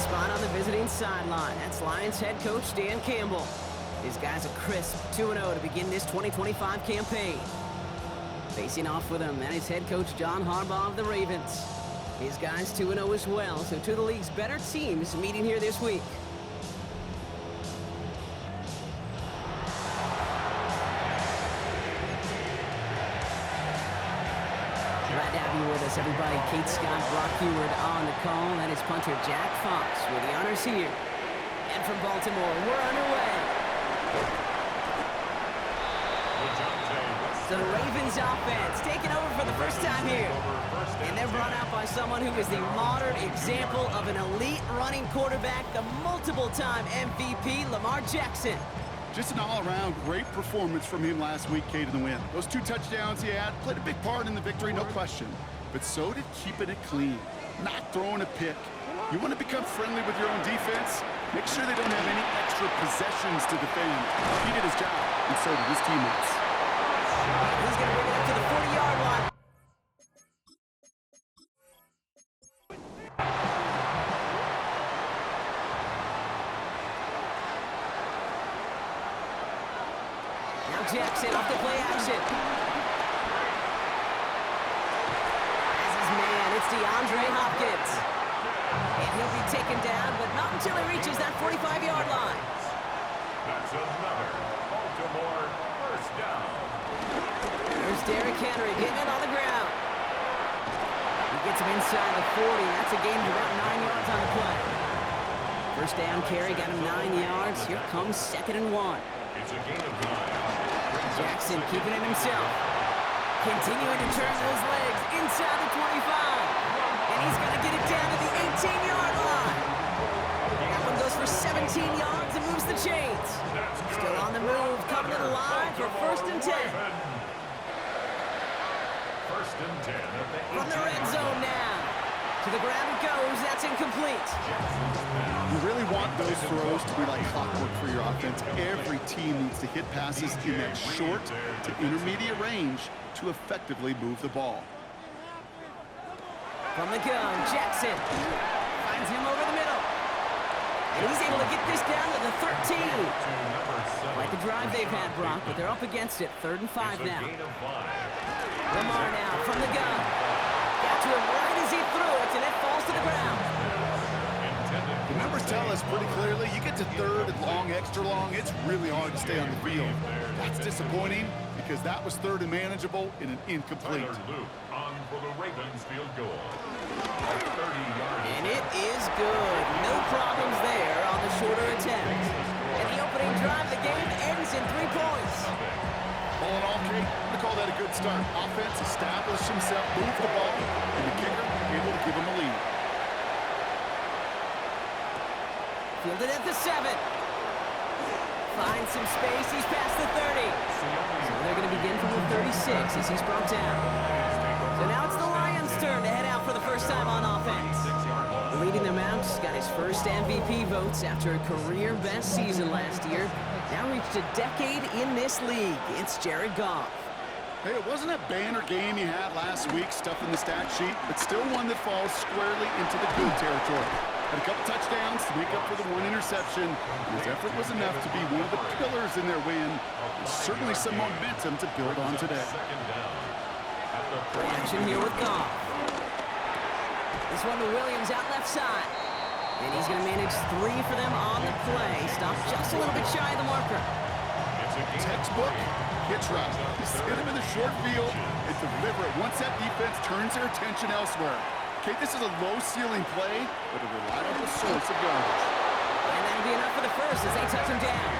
spot on the visiting sideline. That's Lions head coach Dan Campbell. His guys a crisp 2-0 to begin this 2025 campaign. Facing off with him, that is head coach John Harbaugh of the Ravens. His guys 2-0 as well, so two of the league's better teams meeting here this week. Glad to have you with us, everybody. Kate Scott, Brock Heward on the call. That is punter Jack Fox with the honors here. And from Baltimore, we're underway. So the Ravens offense taking over for the first time here. And they're brought out by someone who is the modern example of an elite running quarterback, the multiple-time MVP, Lamar Jackson. Just an all-around great performance from him last week, Kate, in the win. Those 2 touchdowns he had played a big part in the victory, no question. But so did keeping it clean, not throwing a pick. You want to become friendly with your own defense? Make sure they don't have any extra possessions to defend. He did his job, and so did his teammates. He's going to bring it up to the 40-yard line. Now Jackson off the play action. As his man, it's DeAndre Hopkins. And he'll be taken down, but not until he reaches that 45-yard line. That's another Baltimore first down. There's Derrick Henry getting it on the ground. He gets him inside the 40. That's a gain of about 9 yards on the play. First down carry got him 9 yards. Here comes 2nd and 1. It's a gain of 9. Jackson keeping it himself. Continuing to turn those legs inside the 25. And he's going to get it down to the 18-yard line. That one goes for 17 yards and moves the chains. Still on the move, coming to the line for 1st and 10. First and 10 at the From the red zone now. To the ground it goes. That's incomplete. You really want those throws to be like clockwork for your offense. Every team needs to hit passes in that short to intermediate range to effectively move the ball. From the gun, Jackson finds him over the middle. And he's able to get this down to the 13. Quite the drive they've had, Brock, but they're up against it. 3rd and 5 now. Lamar now from the gun. Got to him right as he threw it, and it falls to the ground. The numbers tell us pretty clearly, you get to 3rd and long, extra long, it's really hard to stay on the field. That's disappointing because that was 3rd and manageable in an incomplete. On for the Ravens field goal. 30-yard. And it is good. No problems there on the shorter attempt. And the opening drive of the game ends in 3 points. All in all, Kate, I'm going to call that a good start. Offense established himself, moved the ball, and the kicker able to give him a lead. Fielded at the 7. Finds some space. He's past the 30. So they're going to begin from the 36 as he's brought down. So now it's the Lions' turn to head out for the first time on offense. Leading them out, got his first MVP votes after a career-best season last year. Now reached a decade in this league. It's Jared Goff. Hey, it wasn't a banner game he had last week, stuff in the stat sheet, but still one that falls squarely into the good territory. Had a couple touchdowns to make up for the 1 interception. His effort was enough to be one of the pillars in their win. There's certainly some momentum to build on today. Action here with Goff. This one to Williams out left side. And he's going to manage 3 for them on the play. Stopped just a little bit shy of the marker. Textbook hitch route. Just hit him in the short field and deliver it once that defense turns their attention elsewhere. Okay, this is a low-ceiling play, but a reliable source of yardage. And that'll be enough for the first as they touch him down.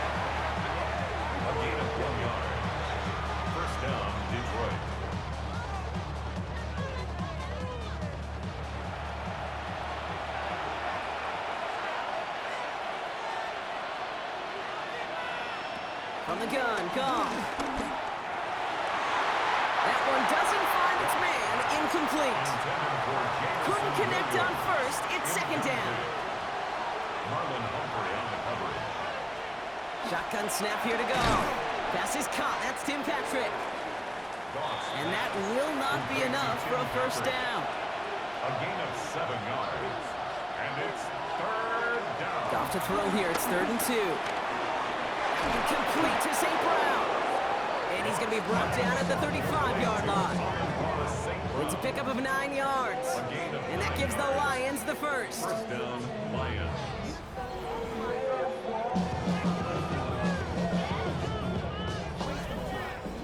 A gain of 1 yard. First down, Detroit. From the gun, Goff. That one doesn't find its man. Incomplete. Couldn't connect on first. It's 2nd down. Marlon Humphrey on the coverage. Shotgun snap here to go. Pass is caught. That's Tim Patrick. And that will not be enough for a first down. A gain of 7 yards. And it's Third down. Off to throw here. It's 3rd and 2. Incomplete to St. Brown. And he's going to be brought down at the 35-yard line. It's a pickup of 9 yards. And that gives the Lions the first. First down, Lions.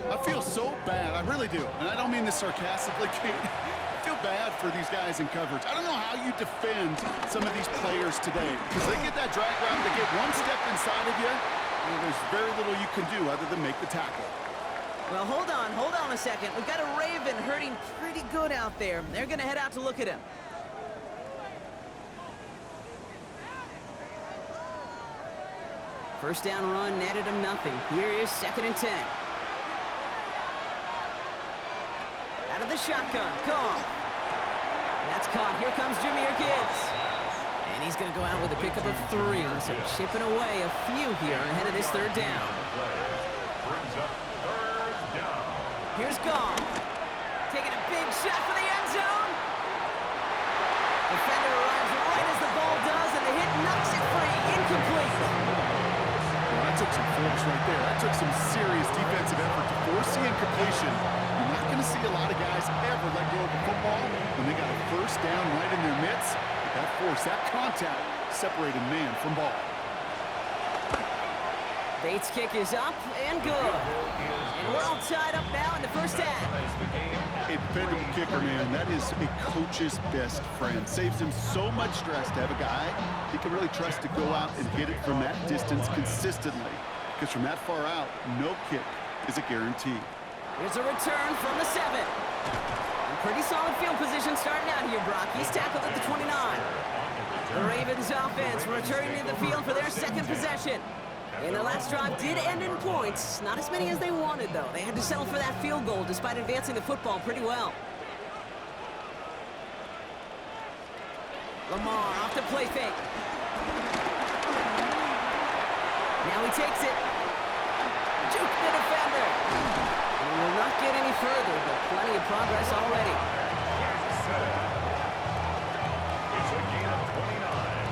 I feel so bad. I really do. And I don't mean this sarcastically, Kate. I feel bad for these guys in coverage. I don't know how you defend some of these players today because they get that drag route, they get one step inside of you, and there's very little you can do other than make the tackle. Well, hold on a second. We've got a Raven hurting pretty good out there. They're going to head out to look at him. First down run netted him nothing. Here is 2nd and 10. Out of the shotgun, Goff. That's caught. Here comes Jameer Gibbs. And he's going to go out with a pickup of 3. So chipping away a few here ahead of this 3rd down. Brings up 3rd down. Here's Goff. Taking a big shot for the end zone. Defender arrives right as the ball does, and the hit knocks it free. Incomplete. Well, that took some force right there. That took some serious defensive effort to force the incompletion. You're not going to see a lot of guys ever let go of a football when they got a first down right in their midst. That force, that contact, separated man from ball. Bates' kick is up and good. And we're all tied up now in the first half. A dependable kicker, man. That is a coach's best friend. Saves him so much stress to have a guy he can really trust to go out and hit it from that distance consistently. Because from that far out, no kick is a guarantee. Here's a return from the 7. And pretty solid field position starting out here, Brock. He's tackled at the 29. The Ravens offense returning to the field for their 2nd possession. And the last drive did end in points. Not as many as they wanted, though. They had to settle for that field goal despite advancing the football pretty well. Lamar off the play fake. Now he takes it. Juke the defender. And he will not get any further, but plenty of progress already. It's a gain of 29.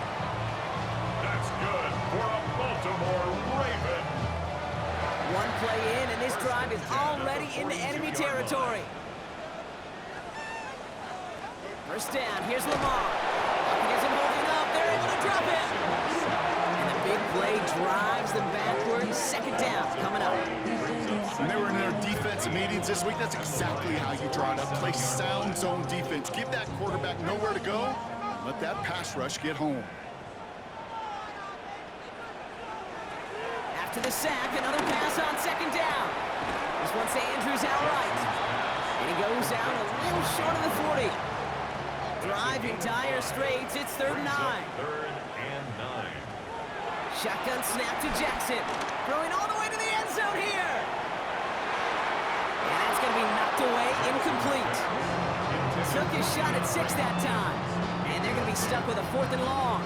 That's good for a Baltimore Raven. One play in, and this drive is already into enemy territory. First down, here's Lamar. Here's him holding up. They're able to drop it. And the big play drives them backwards. 2nd down coming up. When they were in their defensive meetings this week, that's exactly how you draw it up. Play sound zone defense. Give that quarterback nowhere to go. Let that pass rush get home. After the sack, another pass on 2nd down. This one's to Andrews outright. And he goes out a little short of the 40. Driving dire straits, it's 3rd and 9. 3rd and 9. Shotgun snap to Jackson. Throwing all the way to the end zone here. And that's going to be knocked away, incomplete. Took his shot at 6 that time. And they're going to be stuck with a 4th and long.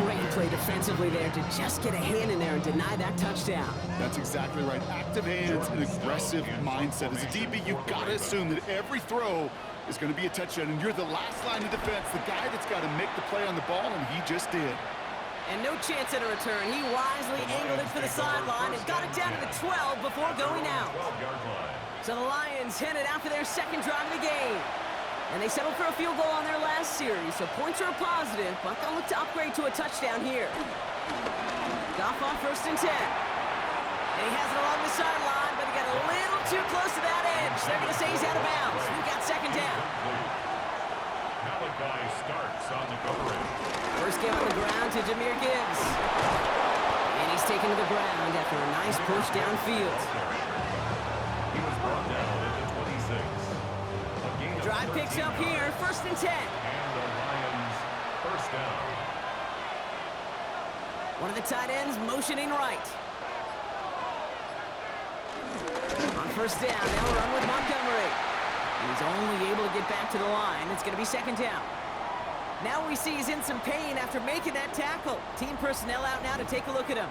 Great play defensively there to just get a hand in there and deny that touchdown. That's exactly right. Active hands and aggressive mindset. As a DB, you've got to assume that every throw is going to be a touchdown, and you're the last line of defense, the guy that's got to make the play on the ball, and he just did. And no chance at a return. He wisely angled it for the sideline and got it down to the 12 before going out. 12-yard line. So the Lions headed out for their 2nd drive of the game. And they settled for a field goal on their last series, so points are a positive, but they'll look to upgrade to a touchdown here. Goff on 1st and 10. And he has it along the sideline, but he got a little too close to that edge. They're going to say he's out of bounds. We've got 2nd down. Malachi starts on the coverage. First game on the ground to Jameer Gibbs. And he's taken to the ground after a nice push downfield. He was brought down at the 26. Drive picks up here, 1st and 10. And the Lions first down. One of the tight ends motioning right. On 1st down, they'll run with Montgomery. He's only able to get back to the line. It's going to be 2nd down. Now we see he's in some pain after making that tackle. Team personnel out now to take a look at him.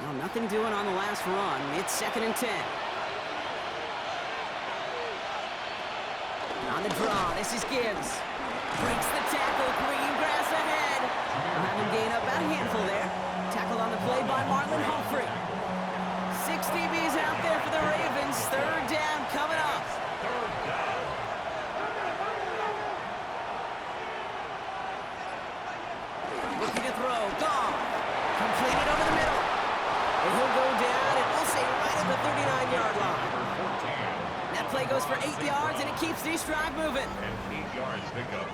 Well, nothing doing on the last run. It's 2nd and 10. On the draw, this is Gibbs. Breaks the tackle, green grass ahead. We'll have him gain up about a handful there. Tackled on the play by Marlon Humphrey. 6 DBs out there for the Ravens. Third down coming up. Third down. Looking to throw, gone. Completed over the middle. And he'll go down, and we'll say right at the 39-yard line. That play goes for 8 yards, and it keeps this drive moving. And 8 yards pickup.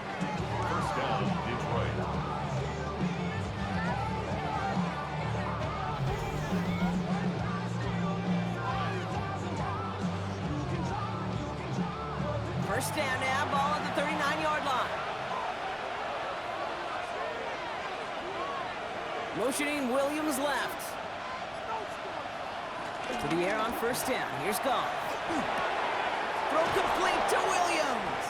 First down, Detroit. First down now, ball at the 39-yard line. Motioning Williams left. To the air on first down. Here's Goff. Throw complete to Williams.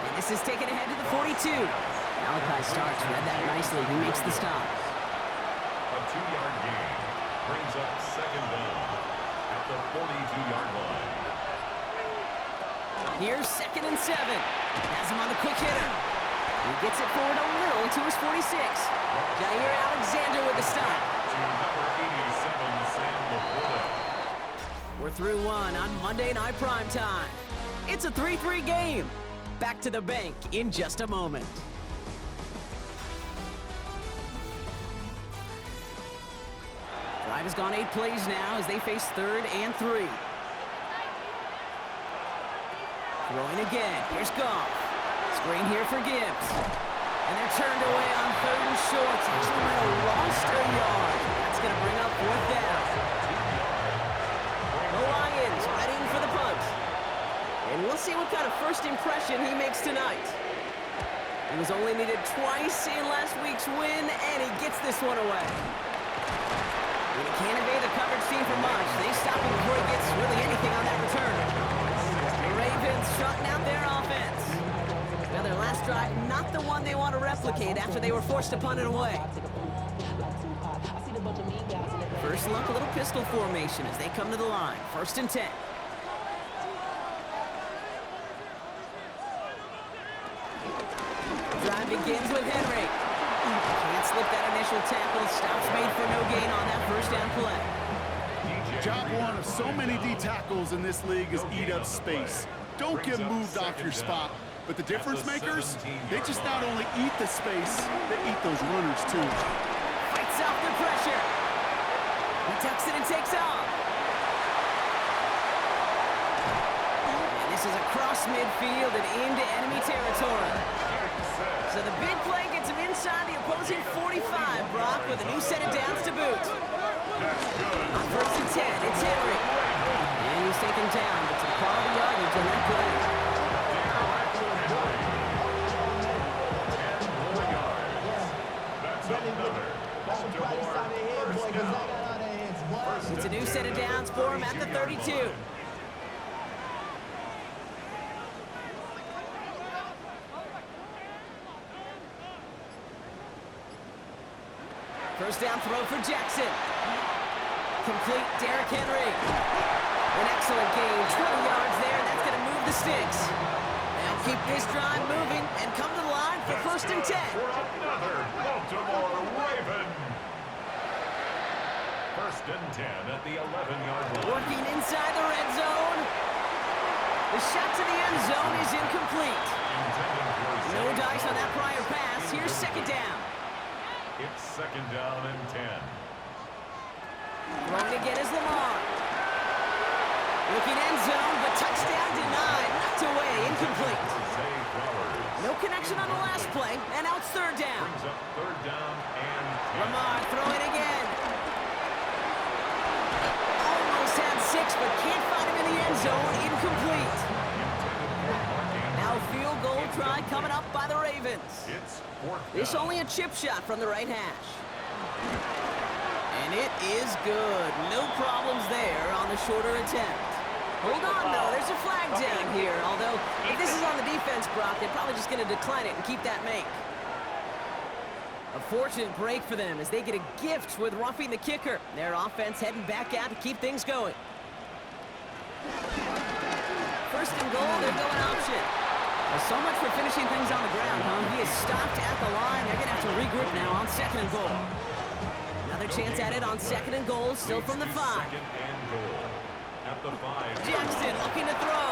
And this is taken ahead to the 42. Malachi Starks read that nicely. He makes the stop. A 2-yard gain brings up second down at the 42-yard line. Here's 2nd and 7. Has him on the quick hitter. He gets it forward a little to his 46. Jair Alexander with the stop. To number 87, Sam Laporta. We're through one on Monday Night Primetime. It's a 3-3 game. Back to the bank in just a moment. Drive has gone 8 plays now as they face 3rd and 3. Throwing again. Here's Goff. Screen here for Gibbs. And they're turned away on 3rd and short. Actually might have lost a yard. That's going to bring up 4th down. The Lions ready for the punt. And we'll see what kind of first impression he makes tonight. He was only needed twice in last week's win, and he gets this one away. And he can't evade the coverage team for much. They stop him before he gets really anything on that return. The Ravens trotting out their offense. Now their last drive, not the one they want to replicate after they were forced to punt it away. First look, a little pistol formation as they come to the line. 1st and 10. Drive begins with Henry. Can't slip that initial tackle. Stops made for no gain on that first down play. Job one of so many D tackles in this league is eat up space. Don't get moved off your spot. But the difference makers, they just not only eat the space, they eat those runners too. Fights off the pressure. He tucks it and takes off. And this is across midfield and into enemy territory. So the big play gets him inside the opposing 45, Brock, with a new set of downs to boot. On 1st and 10, it's Henry. And he's taken down, but some quality yardage on that play. It's a new set of downs for him at the 32. First down throw for Jackson. Complete, Derrick Henry. An excellent gain, 20 yards there, and that's going to move the sticks. They'll keep this drive moving and come to the line for 1st and 10. For another Baltimore Raven. 1st and 10 at the 11-yard line. Working inside the red zone. The shot to the end zone is incomplete. No dice on that prior pass. Here's 2nd down. It's 2nd down and 10. Throwing again is Lamar. Looking end zone, but touchdown denied. Knocked away, incomplete. No connection on the last play, and now it's 3rd down. Brings up 3rd down and 10. Lamar throwing again. Almost had 6, but can't find him in the end zone. Incomplete. Now field goal try coming up by the Ravens. It's 4th down. This only a chip shot from the right hash. And it is good. No problems there on the shorter attempt. Hold on, though. There's a flag down here. Although, if this is on the defense, Brock, they're probably just going to decline it and keep that make. A fortunate break for them as they get a gift with roughing the kicker. Their offense heading back out to keep things going. 1st and goal, they're going option. Well, so much for finishing things on the ground, huh? He is stopped at the line. They're going to have to regroup now on 2nd and goal. Another chance at it on 2nd and goal, still from the 5. Second and goal. At the 5. Jackson looking to throw.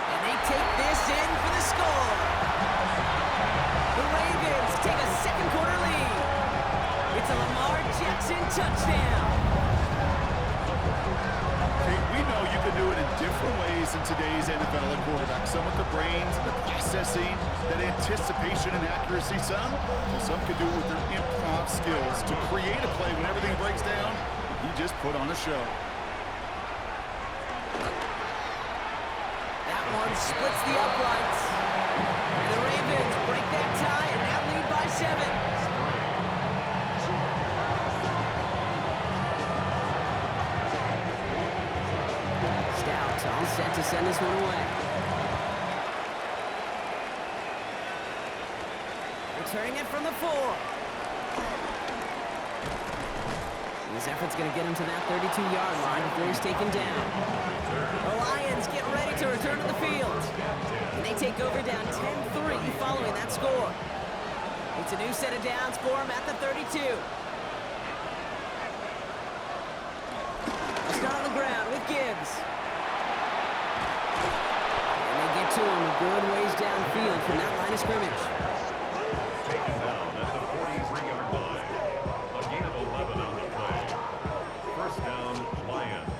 And they take this in for the score. The Ravens take a second quarter lead. It's a Lamar Jackson touchdown. Hey, we know you can do it in different ways in today's NFL at quarterback. Some with the brains, the processing, that anticipation and accuracy. Some can do it with their improv skills to create a play when everything breaks down. He just put on a show. That one splits the uprights. And the Ravens break that tie and now lead by 7. All set to send this one away. Returning it from the 4. His effort's going to get him to that 32-yard line before he's taken down. The Lions get ready to return to the field. And they take over down 10-3 following that score. It's a new set of downs for him at the 32. They'll start on the ground with Gibbs. To him a good ways downfield from that line of scrimmage. Taken down at the 43-yard line. A gain of 11 on the play. First down, Lions.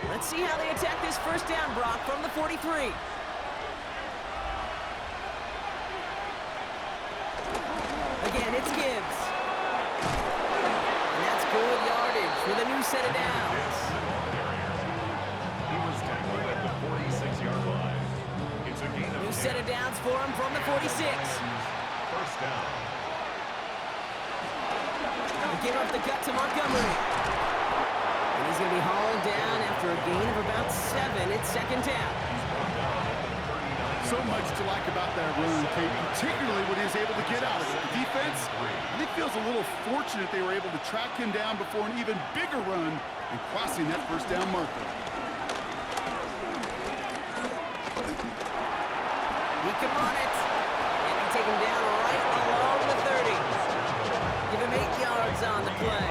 Let's see how they attack this first down, Brock, from the 43. Again, it's Gibbs. Good yardage with a new set of downs. He was tackled at the 46-yard line. It's a gain of new set of downs for him from the 46. First down. They give up the gut to Montgomery. And he's going to be hauled down after a gain of about 7. It's second down. So much to like about that run, Kate, particularly when he was able to get out of it. The defense, I think, feels a little fortunate they were able to track him down before an even bigger run and crossing that first down marker. He can run it. And they take him down right along the 30. Give him 8 yards on the play.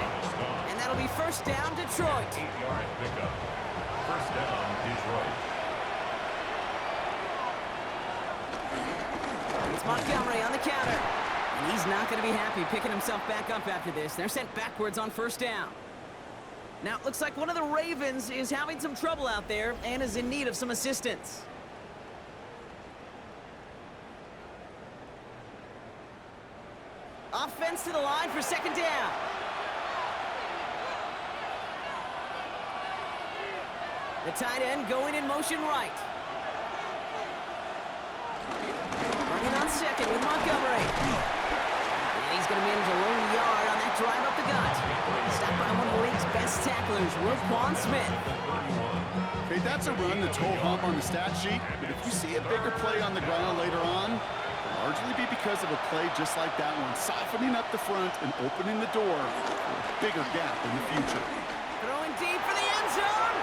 And that'll be first down, Detroit. 8-yard pickup. First down, Detroit. Montgomery on the counter. And he's not going to be happy picking himself back up after this. They're sent backwards on first down. Now, it looks like one of the Ravens is having some trouble out there and is in need of some assistance. Offense to the line for second down. The tight end going in motion right. On second with Montgomery. And he's going to manage a lone yard on that drive up the gut. Stopped by one of the league's best tacklers, Roquan Smith. Okay, that's a run that's whole hop on the stat sheet, but if you see a bigger play on the ground later on, it'll largely be because of a play just like that one, softening up the front and opening the door for a bigger gap in the future. Throwing deep for the end zone.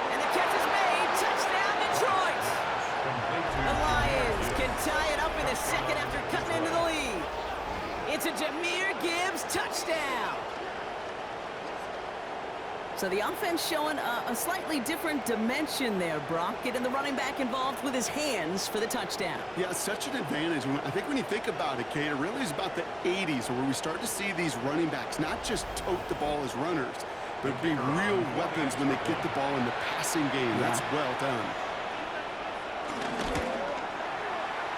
And the catch is made. Touchdown, Detroit. The Lions can tie it up in the second after cutting into the lead. It's a Jahmyr Gibbs touchdown. So the offense showing a slightly different dimension there, Brock, getting the running back involved with his hands for the touchdown. Yeah, such an advantage. I think when you think about it, Kate, it really is about the 80s where we start to see these running backs not just tote the ball as runners, but be real weapons when they get the ball in the passing game. That's well done.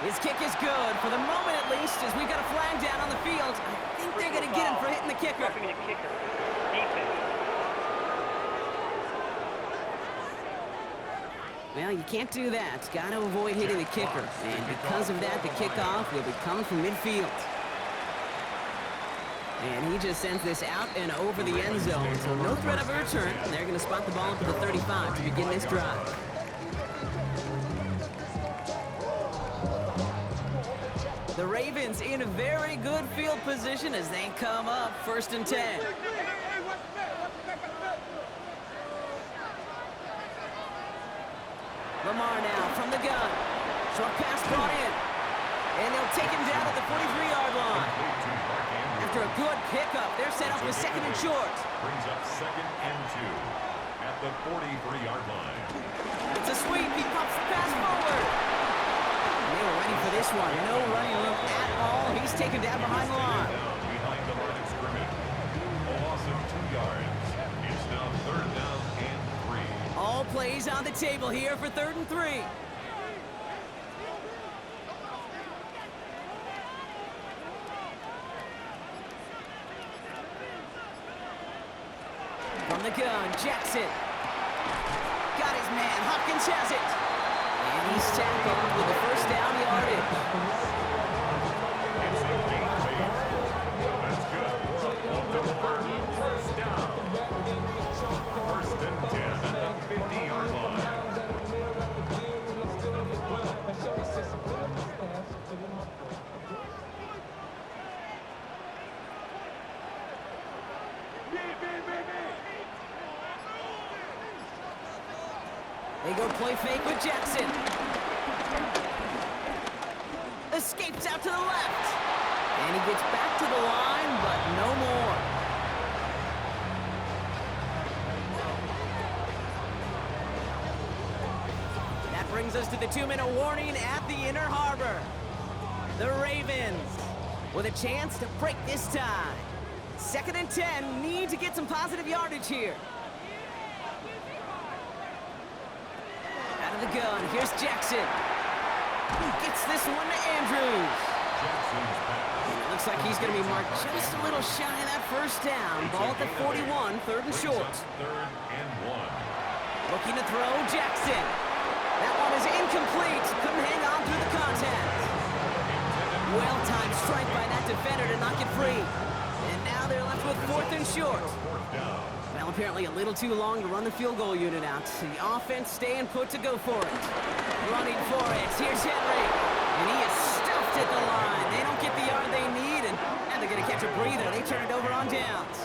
His kick is good, for the moment at least, as we got a flag down on the field. I think they're going to get him for hitting the kicker. Well, you can't do that. Got to avoid hitting the kicker. And because of that, the kickoff will be coming from midfield. And he just sends this out and over the end zone. So no threat of a return. They're going to spot the ball up at the 35 to begin this drive. The Ravens in a very good field position as they come up 1st and 10. Lamar now from the gun. Short pass brought in. And they'll take him down at the 43-yard line. After a good pickup, they're set up with 2nd and short. Brings up 2nd and 2 at the 43-yard line. It's a sweep. He pumps the pass forward. They were ready for this one. No running room at all. He's taken down behind the line. Behind the line of scrimmage. A loss of 2 yards. It's now 3rd down and 3. All plays on the table here for 3rd and 3. From the gun, Jackson. Got his man. Hopkins has it. And he's tackled with the 1st down yardage. It's a game fade. That's good. On the 1st down. 1st and 10 at the 50-yard line. They go play fake with Jackson. Escapes out to the left. And he gets back to the line, but no more. That brings us to the 2-minute warning at the Inner Harbor. The Ravens with a chance to break this tie. 2nd and 10, need to get some positive yardage here. Out of the gun, here's Jackson. Gets this one to Andrews. Looks like he's going to be marked just a little shy of that 1st down. Ball at the 41, 3rd and short. 3rd and 1. Looking to throw, Jackson. That one is incomplete. Couldn't hang on through the contact. Well-timed strike by that defender to knock it free. And now they're left with 4th and short. Well, apparently a little too long to run the field goal unit out. The offense staying put to go for it. Running for it. Here's Henry. And he is stuffed at the line. They don't get the yard they need, and now they're going to catch a breather. They turn it over on downs.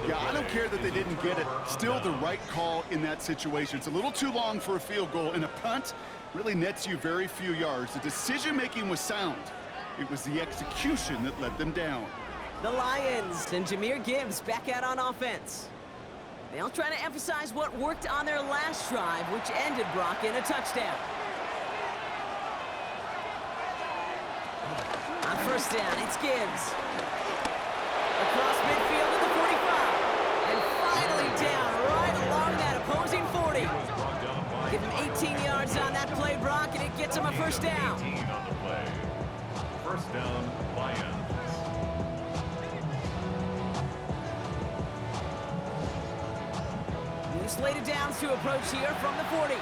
Yeah, I don't care that they didn't get it. Still the right call in that situation. It's a little too long for a field goal, and a punt really nets you very few yards. The decision-making was sound. It was the execution that let them down. The Lions and Jahmyr Gibbs back out on offense. They'll try to emphasize what worked on their last drive, which ended Brock in a touchdown. On 1st down, it's Gibbs. Across midfield to the 45. And finally down right along that opposing 40. Give him 18 yards on that play, Brock, and it gets him a 1st down. 18 on the play. 1st down, Lions. New slated downs to approach here from the 40.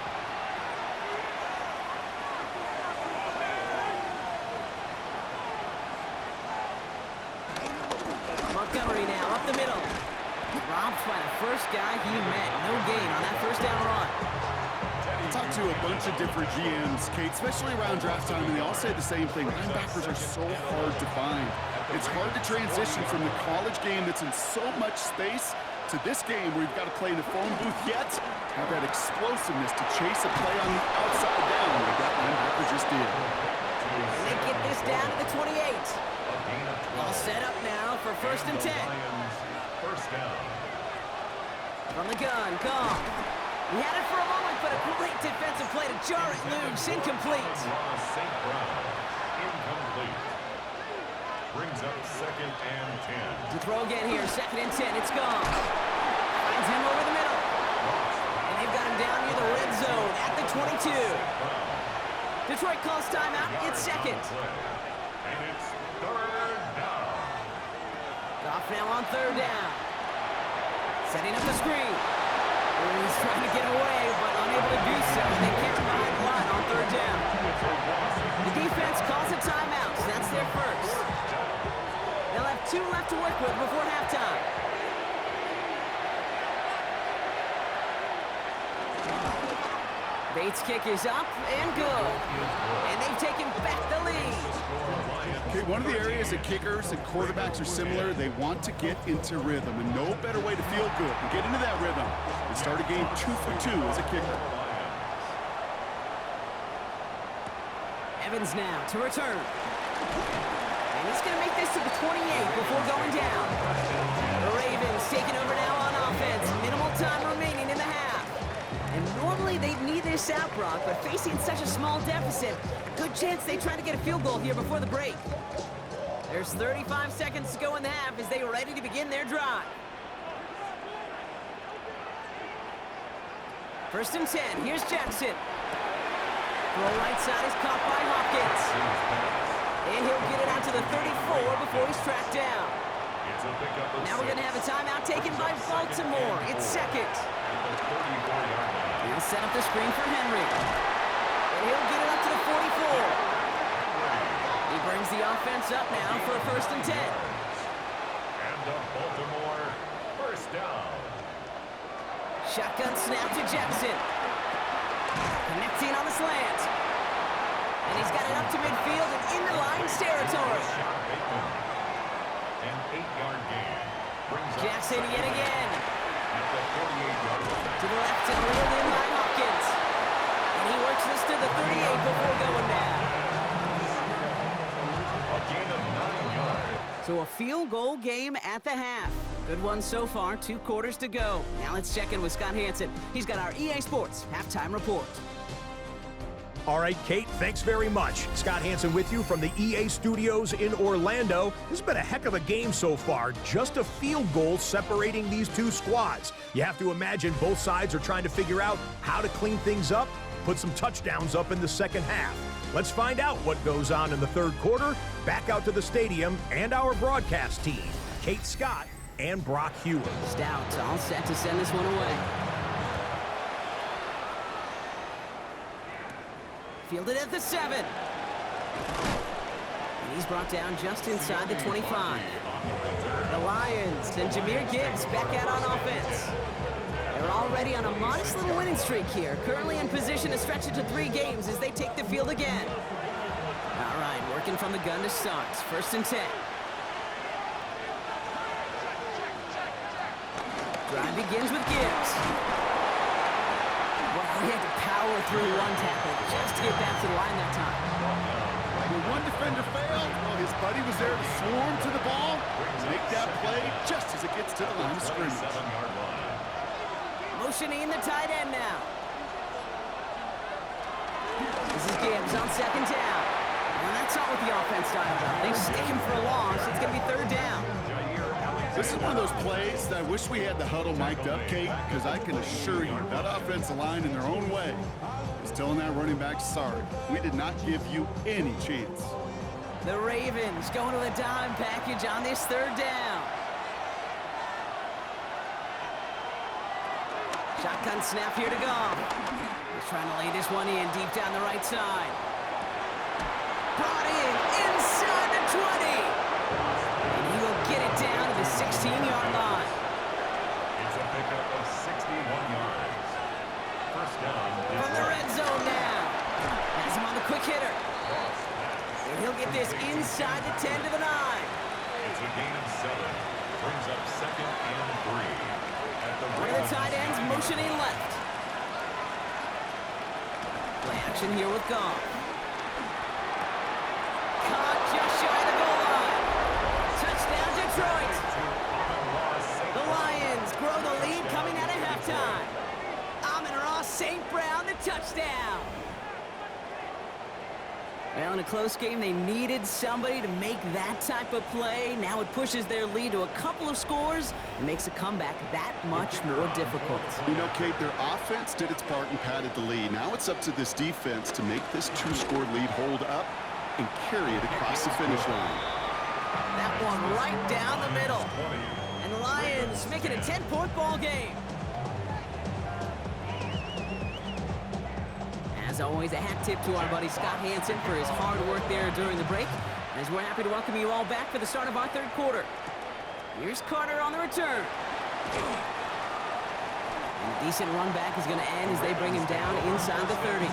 Montgomery now up the middle. Robbed by the 1st guy he met. No gain on that 1st down run. I talked to a bunch of different GMs, Kate, especially around draft time, and they all say the same thing. Linebackers are so hard to find. It's hard to transition from the college game that's in so much space to this game where you've got to play in the phone booth, yet have that explosiveness to chase a play on the outside down like that linebacker just did. And they get this down to the 28. All set up now for 1st and 10. 1st down. From the gun, Goff. He had it for a moment, but a great defensive play to jar it loose. Incomplete. St. Brown. Incomplete. Brings up 2nd and 10. To throw again here, 2nd and 10. It's Goff. Finds him over the middle. And they've got him down near the red zone at the 22. Detroit calls timeout. It's 2nd. And it's 3rd down. Goff now on 3rd down. Setting up the screen. He's trying to get away, but unable to do so. And they catch him behind the line on 3rd down. The defense calls a timeout. That's their 1st. They'll have 2 left to work with before halftime. Bates' kick is up and good. And they've taken back the lead. Hey, one of the areas that kickers and quarterbacks are similar, they want to get into rhythm, and no better way to feel good and get into that rhythm than start a game 2 for 2 as a kicker. Evans now to return. And he's going to make this to the 28 before going down. The Ravens taking over now on offense. Minimal time remaining in the half. And normally they'd need this out, Brock, but facing such a small deficit, good chance they try to get a field goal here before the break. There's 35 seconds to go in the half as they are ready to begin their drive. First and 10. Here's Jackson. Throw right side is caught by Hopkins. And he'll get it out to the 34 before he's tracked down. Now we're going to have a timeout taken by Baltimore. It's second. He'll set up the screen for Henry. And he'll get it up to the 44. He brings the offense up now for a first and 10. And the Baltimore first down. Shotgun snap to Jackson. Connecting on the slant. And he's got it up to midfield and into Lions territory. An 8-yard gain. Jackson yet again. At the 48-yard line. To the left and reeled in by Hopkins. And he works this to the 38 before going down. A gain of 9 yards. So a field goal game at the half. Good one so far, 2 quarters to go. Now let's check in with Scott Hansen. He's got our EA Sports halftime report. All right, Kate, thanks very much. Scott Hansen with you from the EA Studios in Orlando. This has been a heck of a game so far. Just a field goal separating these two squads. You have to imagine both sides are trying to figure out how to clean things up, put some touchdowns up in the second half. Let's find out what goes on in the third quarter. Back out to the stadium and our broadcast team, Kate Scott and Brock Hewitt. Stouts all set to send this one away. Fielded at the 7. And he's brought down just inside the 25. The Lions and Jahmyr Gibbs back out on offense. They're already on a modest little winning streak here, currently in position to stretch it to 3 games as they take the field again. All right, working from the gun to start. First and 10. Drive begins with Gibbs. Well, he had to power through one tackle just to get back to the line that time. When one defender failed, well, his buddy was there to swarm to the ball, make that play just as it gets to the line of scrimmage. 7-yard line. Motioning the tight end now. This is Gibbs on second down. And that's not what the offense dialed up. They stick him for a loss. It's going to be third down. This is one of those plays that I wish we had the huddle mic'd up, Kate, because I can assure you that offensive line in their own way is telling that running back, sorry, we did not give you any chance. The Ravens going to the dime package on this third down. Shotgun snap here to go. He's trying to lay this one in deep down the right side. Brought in inside the 20. And he will get it down to the 16-yard line. It's a pickup of 61 yards. First down. From the red zone now. Has him on the quick hitter. And he'll get this inside the 10 to the 9. It's a gain of 7. Brings up second and 3. At the One of the tight ends motioning left. Play action here with Goff. Caught just shy of the goal line. Touchdown Detroit. The Lions grow the lead coming out of halftime. Amon-Ra St. Brown the touchdown. Well, in a close game, they needed somebody to make that type of play. Now it pushes their lead to a couple of scores and makes a comeback that much more difficult. You know, Kate, their offense did its part and padded the lead. Now it's up to this defense to make this 2-score lead hold up and carry it across the finish line. That one right down the middle. And the Lions make it a 10-point ball game. As always, a hat tip to our buddy Scott Hansen for his hard work there during the break. As we're happy to welcome you all back for the start of our third quarter. Here's Carter on the return. And a decent run back is going to end as they bring him down inside the 30.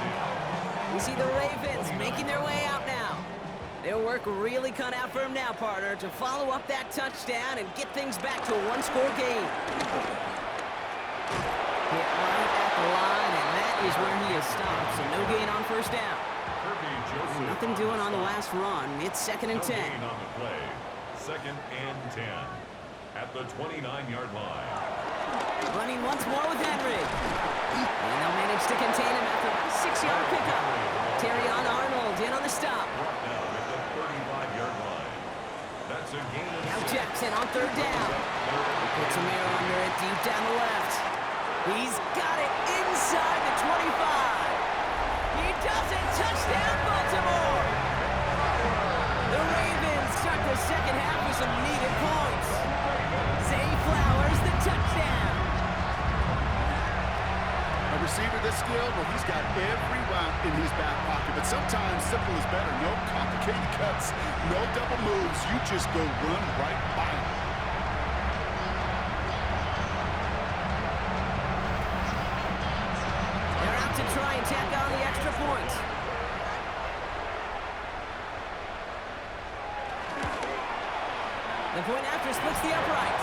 We see the Ravens making their way out now. They're got work really cut out for him now, partner, to follow up that touchdown and get things back to a one-score game. Hit right at the line, and that is where he is stopped, so no gain on first down. Nothing doing on the last run. It's 2nd and 10. Gain on the play. 2nd and 10 at the 29-yard line. Running once more with Henry. And they'll manage to contain him after a 6-yard pickup. Terrion Arnold in on the stop. Brought down at the 35-yard line. That's a gain of Now 6. Jackson on 3rd down. He puts a mirror under it deep down the left. He's got it inside the 25. He does it. Touchdown, Baltimore. The Ravens start the second half with some needed points. Zay Flowers, the touchdown. A receiver this skilled, well, he's got every route in his back pocket, but sometimes simple is better. No complicated cuts, no double moves. You just go run right by him. They're out to try and tack on the extra point. The point after splits the upright.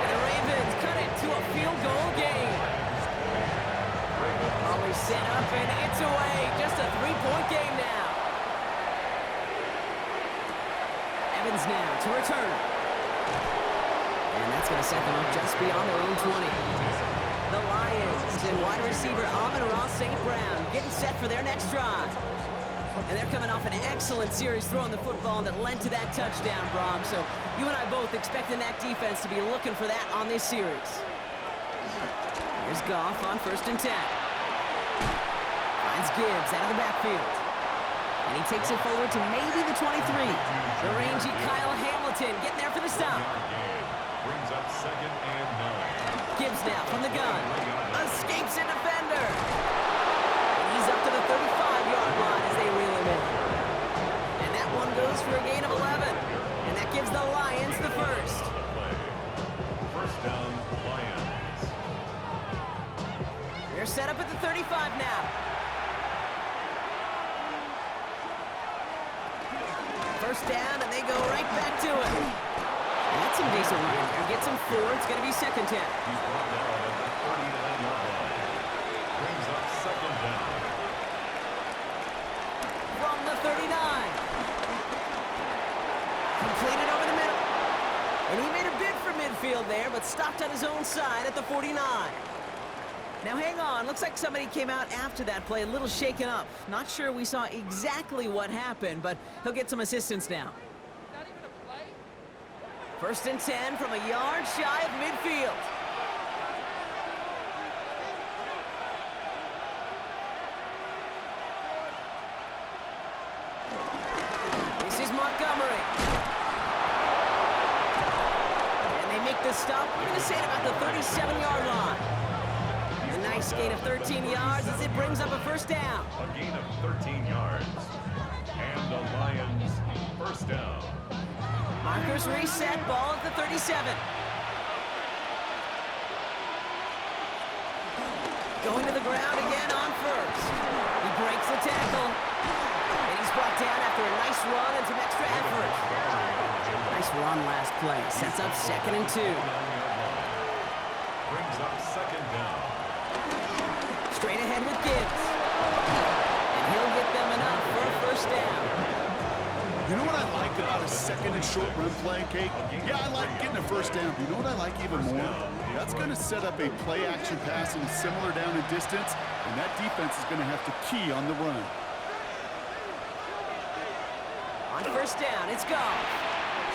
And the Ravens cut it to a field goal game. Always set up and it's away. Just a 3-point game now. Evans now to return. And that's going to set them up just beyond their own 20. The Lions and wide receiver Amon-Ra St. Brown getting set for their next drive. And they're coming off an excellent series throwing the football that led to that touchdown, Brom. So you and I both expecting that defense to be looking for that on this series. Here's Goff on 1st and 10. Finds Gibbs out of the backfield. And he takes it forward to maybe the 23. The rangy Kyle Hamilton getting there for the stop. Brings up 2nd and 9. Gibbs now from the gun. Escapes a defender. And he's up to the 35-yard line as they reel him in. And that one goes for a gain of 11. And that gives the Lions the first. First down, Lions. They're set up at the 35 now. First down, and they go right back to it. And that's some decent running there. Gets him 4. It's going to be 2nd 10. He's brought down at the 39-yard line. Brings up 2nd down. From the 39. Completed over the middle. And he made a bid for midfield there, but stopped on his own side at the 49. Now hang on, looks like somebody came out after that play a little shaken up. Not sure we saw exactly what happened, but he'll get some assistance now. Not even a play? 1st and 10 from a yard shy of midfield. This is Montgomery. And they make the stop, we're going to say at about the 37-yard line. A nice gain of 13 yards as it brings up a first down. A gain of 13 yards. And the Lions first down. Markers reset, ball at the 37. Going to the ground again on 1st. He breaks the tackle. And he's brought down after a nice run and some extra effort. Nice run last play. Sets up 2nd and 2. Brings up 2nd down. Straight ahead with Gibbs. And he'll get them enough for a first down. You know what I like about a 2nd and short run play, Kate? Yeah, I like getting a first down, but you know what I like even more? That's going to set up a play-action passing similar down in distance, and that defense is going to have to key on the run. On first down, it's Goff.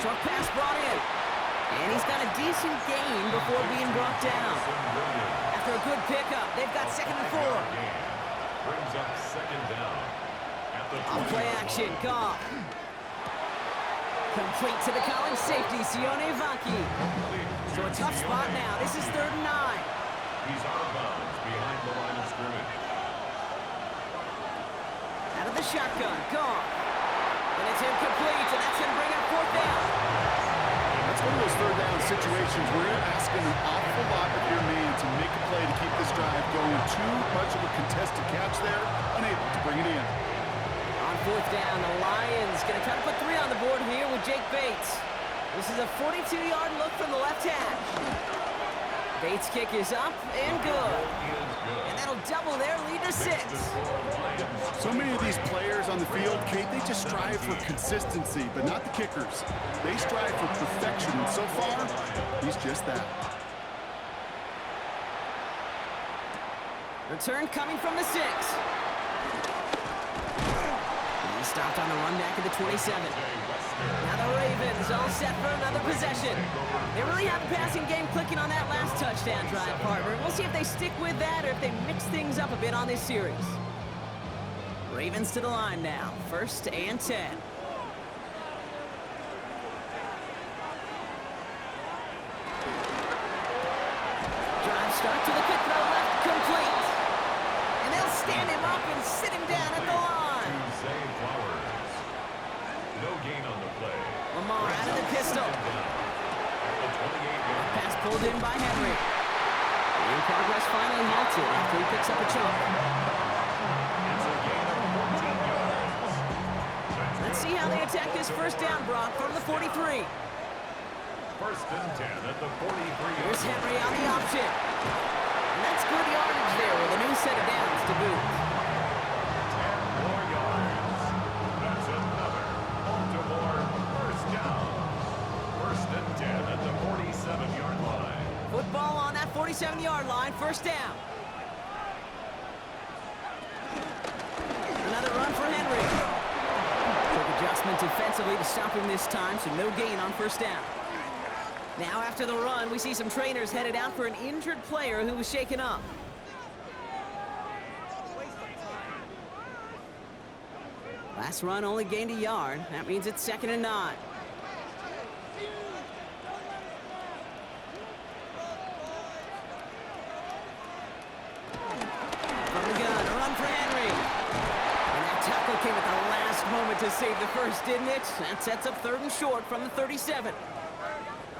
Short pass brought in. And he's got a decent gain before being brought down. After a good pickup, they've got 2nd and 4. Brings up 2nd down. At the On play action, Goff. Complete to the college safety, Sione Vaki. So a tough spot now. This is 3rd and 9. He's out of bounds behind the line of scrimmage. Out of the shotgun, Goff. And it's incomplete, and that's going to bring up 4th down. That's one of those 3rd down situations where you're asking an awful lot of your man to make a play to keep this drive going. Too much of a contested catch there, unable to bring it in. On fourth down. The Lions going to try to put 3 on the board here with Jake Bates. This is a 42-yard look from the left hash. Bates' kick is up and good. And that'll double their lead to 6. So many of these players on the field, Kate, they just strive for consistency, but not the kickers. They strive for perfection, and so far, he's just that. Return coming from the 6. He stopped on the run back at the 27. Now the Ravens all set for another possession. They really have a passing game clicking on that last touchdown drive, partner. We'll see if they stick with that or if they mix things up a bit on this series. Ravens to the line now. 1st and 10. Drive start to the quick throw left, complete. And they'll stand him up and sit him down at the line. No gain on the play. Lamar out of the pistol. Pass pulled in by Henry. In progress finally halted after he picks up a chunk. Let's see how they attack this first down, Brock, from the 43. 1st and 10 at the 43. Here's Henry on the option. And that's good yardage there with a new set of downs to boot. 10 more yards. That's another Baltimore 1st down. 1st and 10 at the 47-yard line. Football on that 47-yard line, 1st down. Another run for Henry. Quick adjustment defensively to stop him this time, so no gain on 1st down. Now after the run, we see some trainers headed out for an injured player who was shaken up. Last run only gained a yard. That means it's 2nd and 9. From the gun, a run for Henry. And that tackle came at the last moment to save the first, didn't it? That sets up 3rd and short from the 37.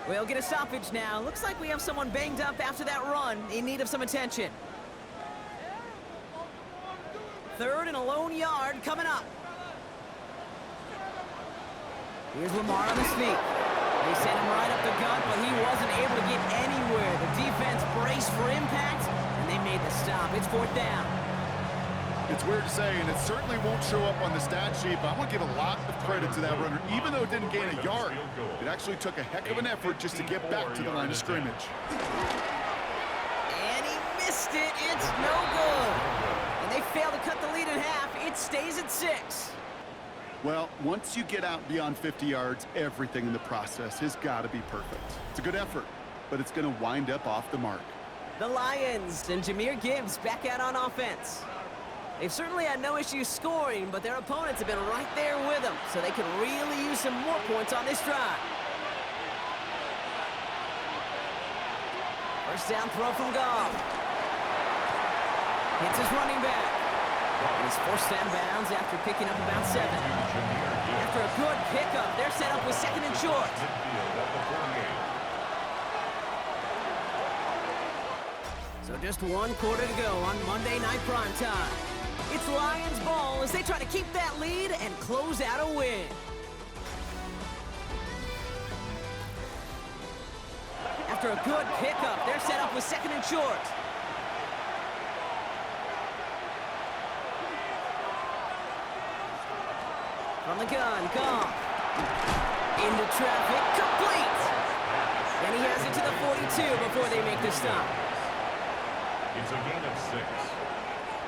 We'll get a stoppage now. Looks like we have someone banged up after that run, in need of some attention. 3rd and a lone yard coming up. Here's Lamar on the sneak. They sent him right up the gut, but he wasn't able to get anywhere. The defense braced for impact, and they made the stop. It's 4th down. It's weird to say, and it certainly won't show up on the stat sheet, but I'm going to give a lot of credit to that runner. Even though it didn't gain a yard, it actually took a heck of an effort just to get back to the line of scrimmage. And he missed it. It's no good. And they fail to cut the lead in half. It stays at 6. Well, once you get out beyond 50 yards, everything in the process has got to be perfect. It's a good effort, but it's going to wind up off the mark. The Lions and Jahmyr Gibbs back out on offense. They've certainly had no issues scoring, but their opponents have been right there with them, so they can really use some more points on this drive. 1st down throw from Goff. Hits his running back. And he's forced out of bounds after picking up about 7. After a good pickup, they're set up with 2nd and short. So just 1 quarter to go on Monday Night Primetime. It's Lions ball as they try to keep that lead and close out a win. After a good pickup, they're set up with 2nd and short. From the gun, Goff. Into traffic, complete. And he has it to the 42 before they make the stop. It's a gain of 6.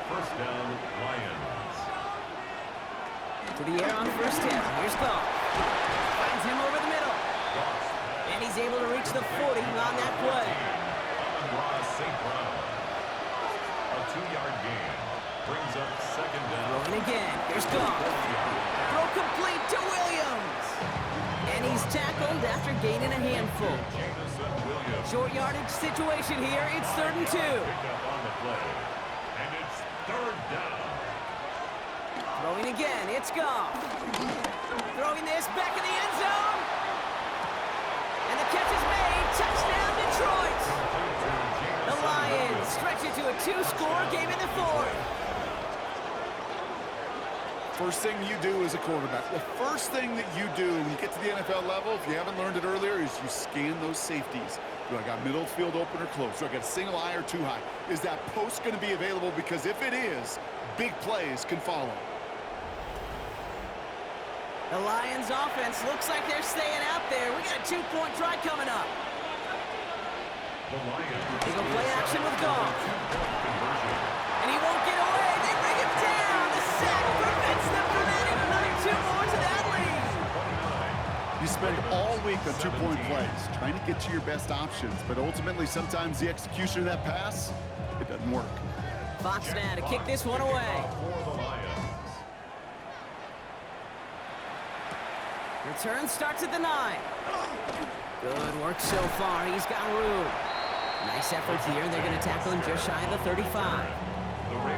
1st down, Lions. To the air on 1st down. Here's Goff. Finds him over the middle. And he's able to reach the 40 on that play. St. Brown. A 2-yard gain. Brings up 2nd down. Throwing again. Here's Goff. Throw complete to Williams. And he's tackled after gaining a handful. Short yardage situation here. It's 3rd and 2. Pick up on the play. And it's 3rd down. Throwing again. It's Goff. Throwing this back in the end zone. And the catch is made. Touchdown, Detroit. The Lions stretch it to a 2-score game in the 4th. first thing you do as a quarterback, the first thing that you do when you get to the NFL level, if you haven't learned it earlier, is you scan those safeties. Do I got middle field open or close? Do I got a single high or too high? Is that post going to be available? Because if it is, big plays can follow. The Lions offense looks like they're staying out there. We got a 2-point try coming up. They go play action with Goff. And he won't get away. They bring him down. The sack prevents them from adding another 2 more to that lead. You spend all week on 2-point plays, trying to get to your best options, but ultimately sometimes the execution of that pass, it doesn't work. Fox now to kick this one away. Return starts at the 9. Good work so far. He's got room. Nice effort here. They're going to tackle him just shy of the 35.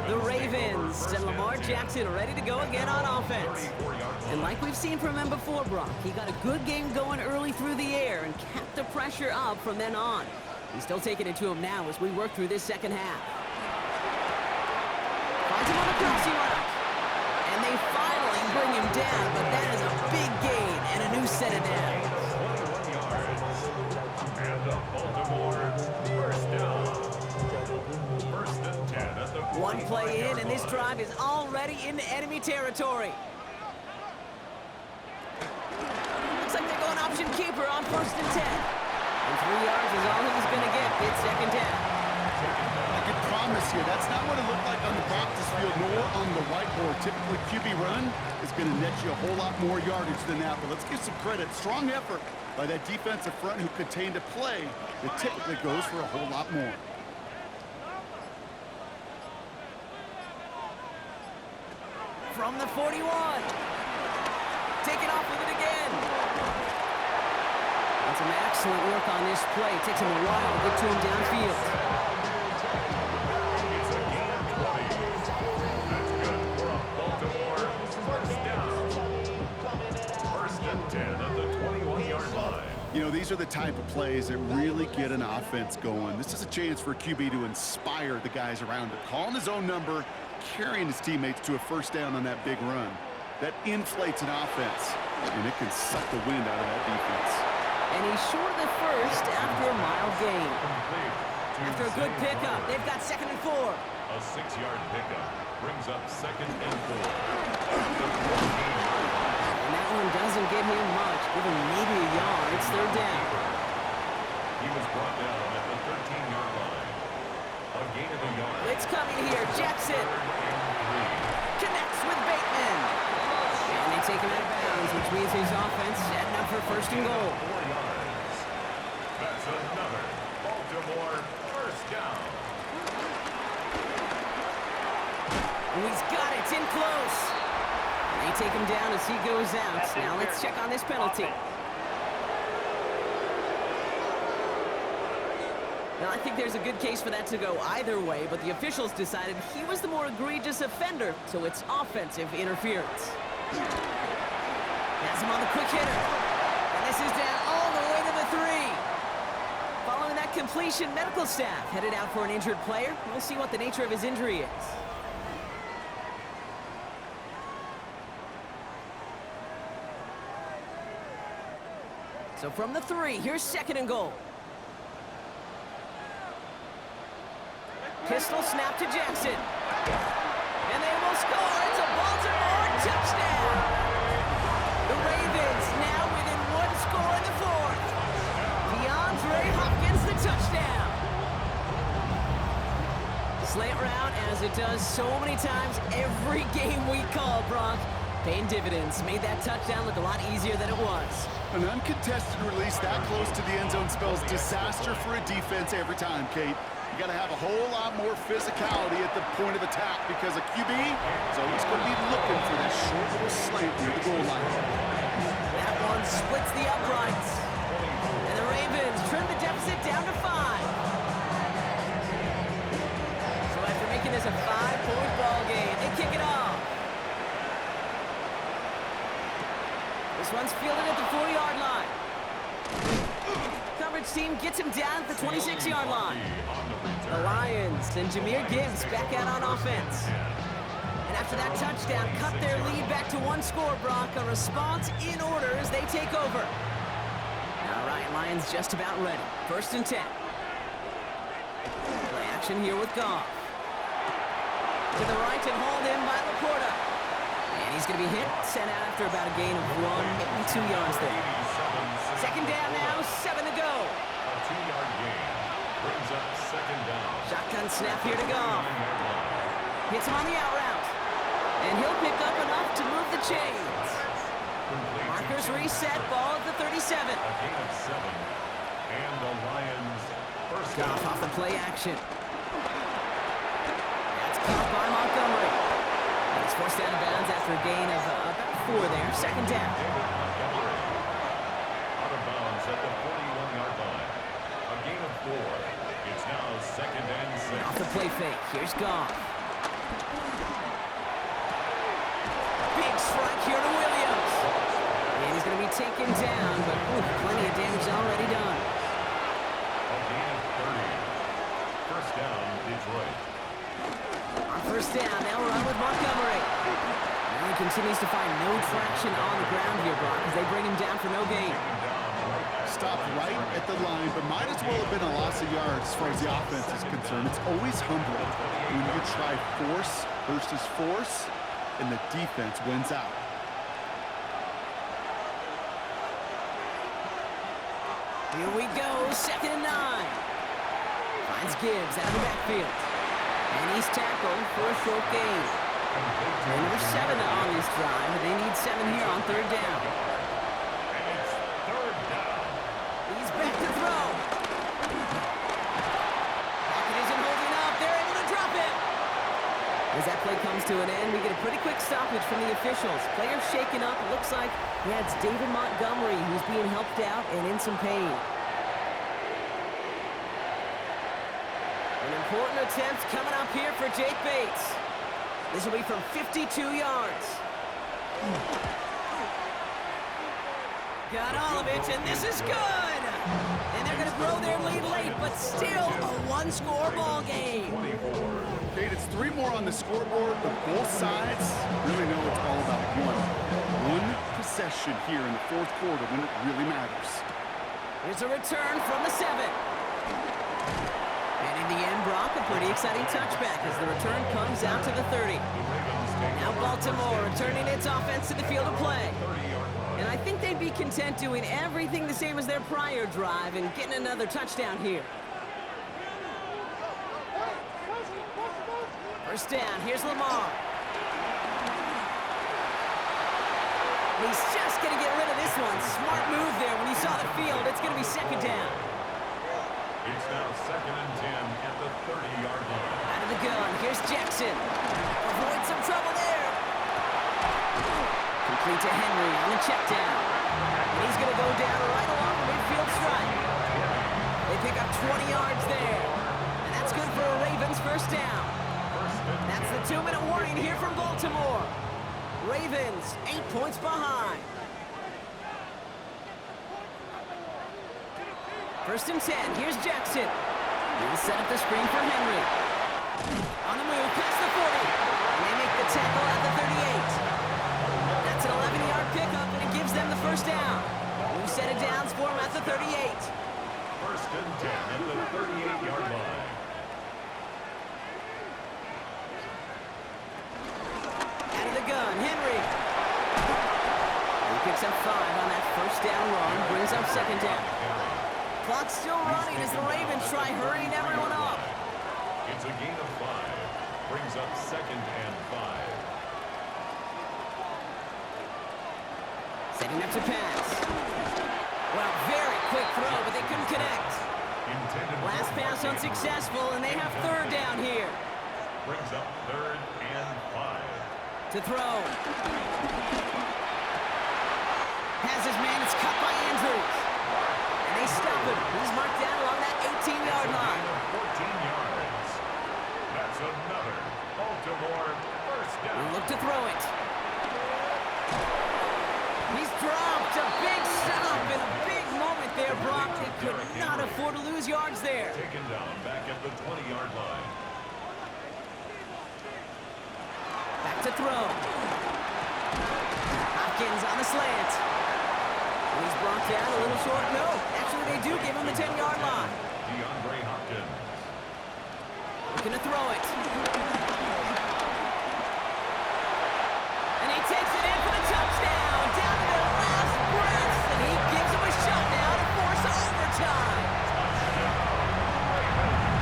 The Ravens send Lamar Jackson ready to go again on offense. And like we've seen from him before, Brock, he got a good game going early through the air and kept the pressure up from then on. He's still taking it to him now as we work through this second half. Finds him on the crossing route. And they finally bring him down, but that is a big gain and a new set of downs. And the Baltimore first down. First and 10 at the 45-yard line. One play in, and this drive is already into enemy territory. Looks like they're going option keeper on first and 10. And 3 yards is all he's going to get. It's second down. I can promise you, that's not what it looked like on the practice field nor on the whiteboard. Typically, QB run is going to net you a whole lot more yardage than that. But let's give some credit. Strong effort by that defensive front who contained a play that typically goes for a whole lot more. From the 41. Taking off with it again. And some excellent work on this play. It takes him a while to get to him downfield. It's a gain of 20. That's good for a Baltimore first down. First and 10 at the 21-yard line. You know, these are the type of plays that really get an offense going. This is a chance for a QB to inspire the guys around him. Calling his own number, carrying his teammates to a first down on that big run. That inflates an offense, and it can suck the wind out of that defense. And he's short of the first after a mild gain. Complete to After a good Saquon. pickup, they've got second and 4. A 6-yard pickup brings up second and 4. The 14-yard line. And that one doesn't give him much. Give him maybe a yard. It's third down. He was brought down at the 13-yard line. A gain of a yard. It's coming here. Jackson connects with Bateman. And they take him out of bounds, which means his offense setting up for first and goal. 4 yards. That's another Baltimore first down. And he's got it. It's in close. They take him down as he goes out. Now let's check on this penalty. Now, I think there's a good case for that to go either way, but the officials decided he was the more egregious offender, so it's offensive interference. Has him on the quick hitter. And this is down all the way to the 3. Following that completion, medical staff headed out for an injured player. We'll see what the nature of his injury is. So from the 3, here's second and goal. Pistol snap to Jackson. And they will score. It's a Baltimore touchdown. The Ravens now within 1 score in the 4th. DeAndre Hopkins the touchdown. Slant route, as it does so many times every game we call, Brock. Paying dividends. Made that touchdown look a lot easier than it was. An uncontested release that close to the end zone spells disaster for a defense every time, Kate. You got to have a whole lot more physicality at the point of attack because a QB is always going to be looking for that short little slant near the goal line. That one splits the uprights. And the Ravens trim the deficit down to 5. So after making this a 5-point ball game, they kick it off. This one's fielded at the 4-yard line. Coverage team gets him down at the 26-yard line. The Lions send Jahmyr Gibbs back out on offense. And after that touchdown, cut their lead back to one score, Brock. A response in order as they take over. All right, Lions just about ready. 1st and 10. Play action here with Goff. To the right and hauled in by Laporta. And he's going to be hit, sent out after about a gain of 1, maybe 2 yards there. 2nd down now, 7 to go. A 2-yard gain brings up 2nd down. Shotgun snap here to Goff. Hits him on the out route. And he'll pick up enough to move the chains. Markers reset, ball at the 37. A gain of 7. And the Lions first down. Goff off the play action. That's caught by Montgomery. And he's forced out of bounds after a gain of about 4 there. 2nd down. Out of bounds at the 41-yard line. A gain of 4. It's now 2nd and 6. Off the play fake. Here's Goff. Big strike here to Williams. And he's going to be taken down, but plenty of damage already done. A gain of 30. First down, Detroit. On 1st down, they'll run with Montgomery. And he continues to find no traction on the ground here, Brock, as they bring him down for no gain. Stopped right at the line, but might as well have been a loss of yards as far as the offense is concerned. It's always humbling when you try force versus force, and the defense wins out. Here we go, 2nd and 9. Finds Gibbs out of the backfield. And he's tackled for a short gain. They're number 7 on this drive, and they need 7 here on 3rd down. And it's 3rd down. He's back to throw. Pocket isn't holding up. They're able to drop it. As that play comes to an end, we get a pretty quick stoppage from the officials. Players shaken up. It looks like it's David Montgomery who's being helped out and in some pain. An important attempt coming up here for Jake Bates. This will be from 52 yards. Got all of it, and this is good. And they're going to grow their lead late, but still a one-score ball game. Kate, it's 3 more on the scoreboard, but both sides really know it's all about one possession here in the 4th quarter when it really matters. Here's a return from the 7. And in the end, Brock, a pretty exciting touchback as the return comes out to the 30. Now Baltimore returning its offense to the field of play. And I think they'd be content doing everything the same as their prior drive and getting another touchdown here. 1st down, here's Lamar. He's just going to get rid of this one. Smart move there when he saw the field. It's going to be 2nd down. It's now 2nd and 10 at the 30-yard line. Out of the gun, here's Jackson. Avoid some trouble there. Complete to Henry on the check down. And he's going to go down right along the midfield stripe. They pick up 20 yards there. And that's good for a Ravens 1st down. That's the 2-minute warning here from Baltimore. Ravens 8 points behind. 1st and 10, here's Jackson. He'll set up the screen for Henry. On the move, past the 40. And they make the tackle at the 38. That's an 11-yard pickup, and it gives them the 1st down. New set of downs for them at the 38. 1st and 10 at the 38-yard line. Out of the gun, Henry. He picks up 5 on that 1st down run, brings up 2nd down. Clock's still running as the Ravens try hurrying everyone up. It's a gain of 5. Brings up 2nd and 5. Setting up to pass. Well, very quick throw, but they couldn't connect. Last pass unsuccessful, and they have 3rd down here. Brings up 3rd and 5. To throw. Has his man, it's cut by Andrews. And they stop him. He's marked down along that 18-yard line. 14 yards. That's another Baltimore 1st down. We look to throw it. He's dropped. A big stop and a big moment there, Brock. They could not afford to lose yards there. Taken down back at the 20-yard line. Back to throw. Hopkins on the slant. He's brought down a little short. No, actually they do give him the 10-yard line. DeAndre Hopkins. Looking to throw it. And he takes it in for the touchdown. Down to the last breath. And he gives him a shot now to force overtime.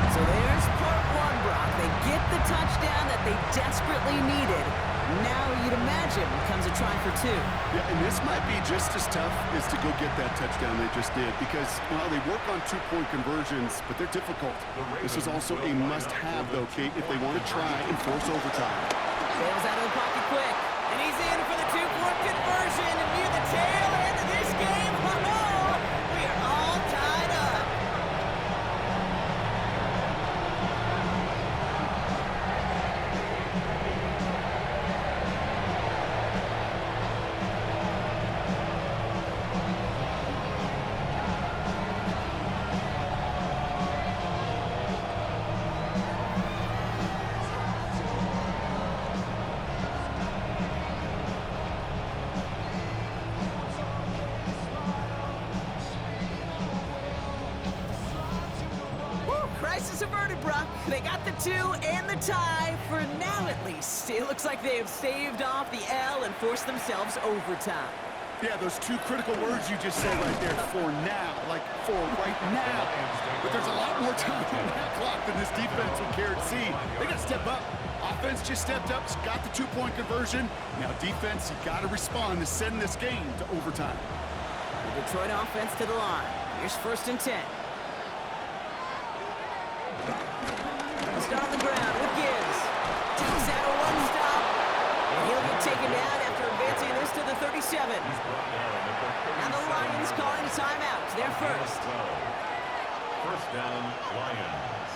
So there's part one, Brock. They get the touchdown that they desperately needed. Now you'd imagine comes a try for two. Yeah, and this might be just as tough as to go get that touchdown they just did because, well, they work on two-point conversions, but they're difficult. This is also a must-have, though, Kate, if they want to try and force overtime. Bails out of the pocket quick, and he's in for the two-point conversion, and near the tail end of this game, we are all tied up. Crisis averted, Brock. They got the two and the tie, for now at least. It looks like they have staved off the L and forced themselves overtime. Yeah, those two critical words you just said right there, for now, like for right now. But there's a lot more time on that clock than this defense would care to see. They got to step up. Offense just stepped up, got the two-point conversion. Now defense, you got to respond to send this game to overtime. The Detroit offense to the line. Here's 1st and 10. Start on the ground with Gibbs. Takes out a one-stop. And he'll get taken down after advancing this to the 37. Now the Lions calling a timeout. They're first. First down, Lions.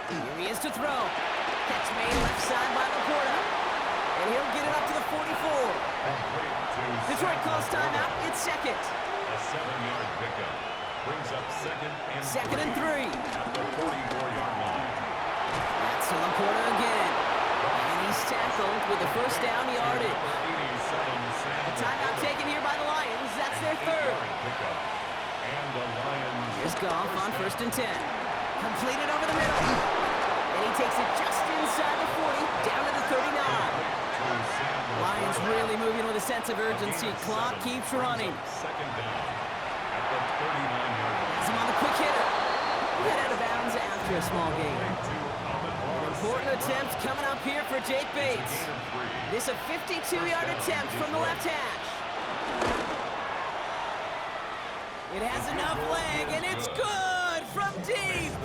Here he is to throw. Catch made left side by Laporta. And he'll get it up to the 44. Detroit calls timeout. It's second. A 7-yard pickup. Brings up second and three. At the 44-yard line. That's to Laporta again. And he's tackled with the first down yardage. A timeout taken here by the Lions. That's their third. And the Lions. Here's Goff on 1st and 10. Completed over the middle. And he takes it just inside the 40, down to the 39. Lions really moving with a sense of urgency. Clock keeps running. Second down. At the 39-yard line. Has him on the quick hitter. Head out of bounds after a small gain. An important attempt coming up here for Jake Bates. This a 52-yard attempt from the left hash. It has enough leg, and it's good from deep.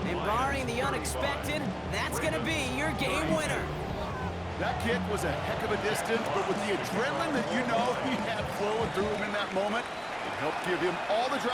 And barring the unexpected, that's going to be your game winner. That kick was a heck of a distance, but with the adrenaline that you know he had flowing through him in that moment, it helped give him all the drive.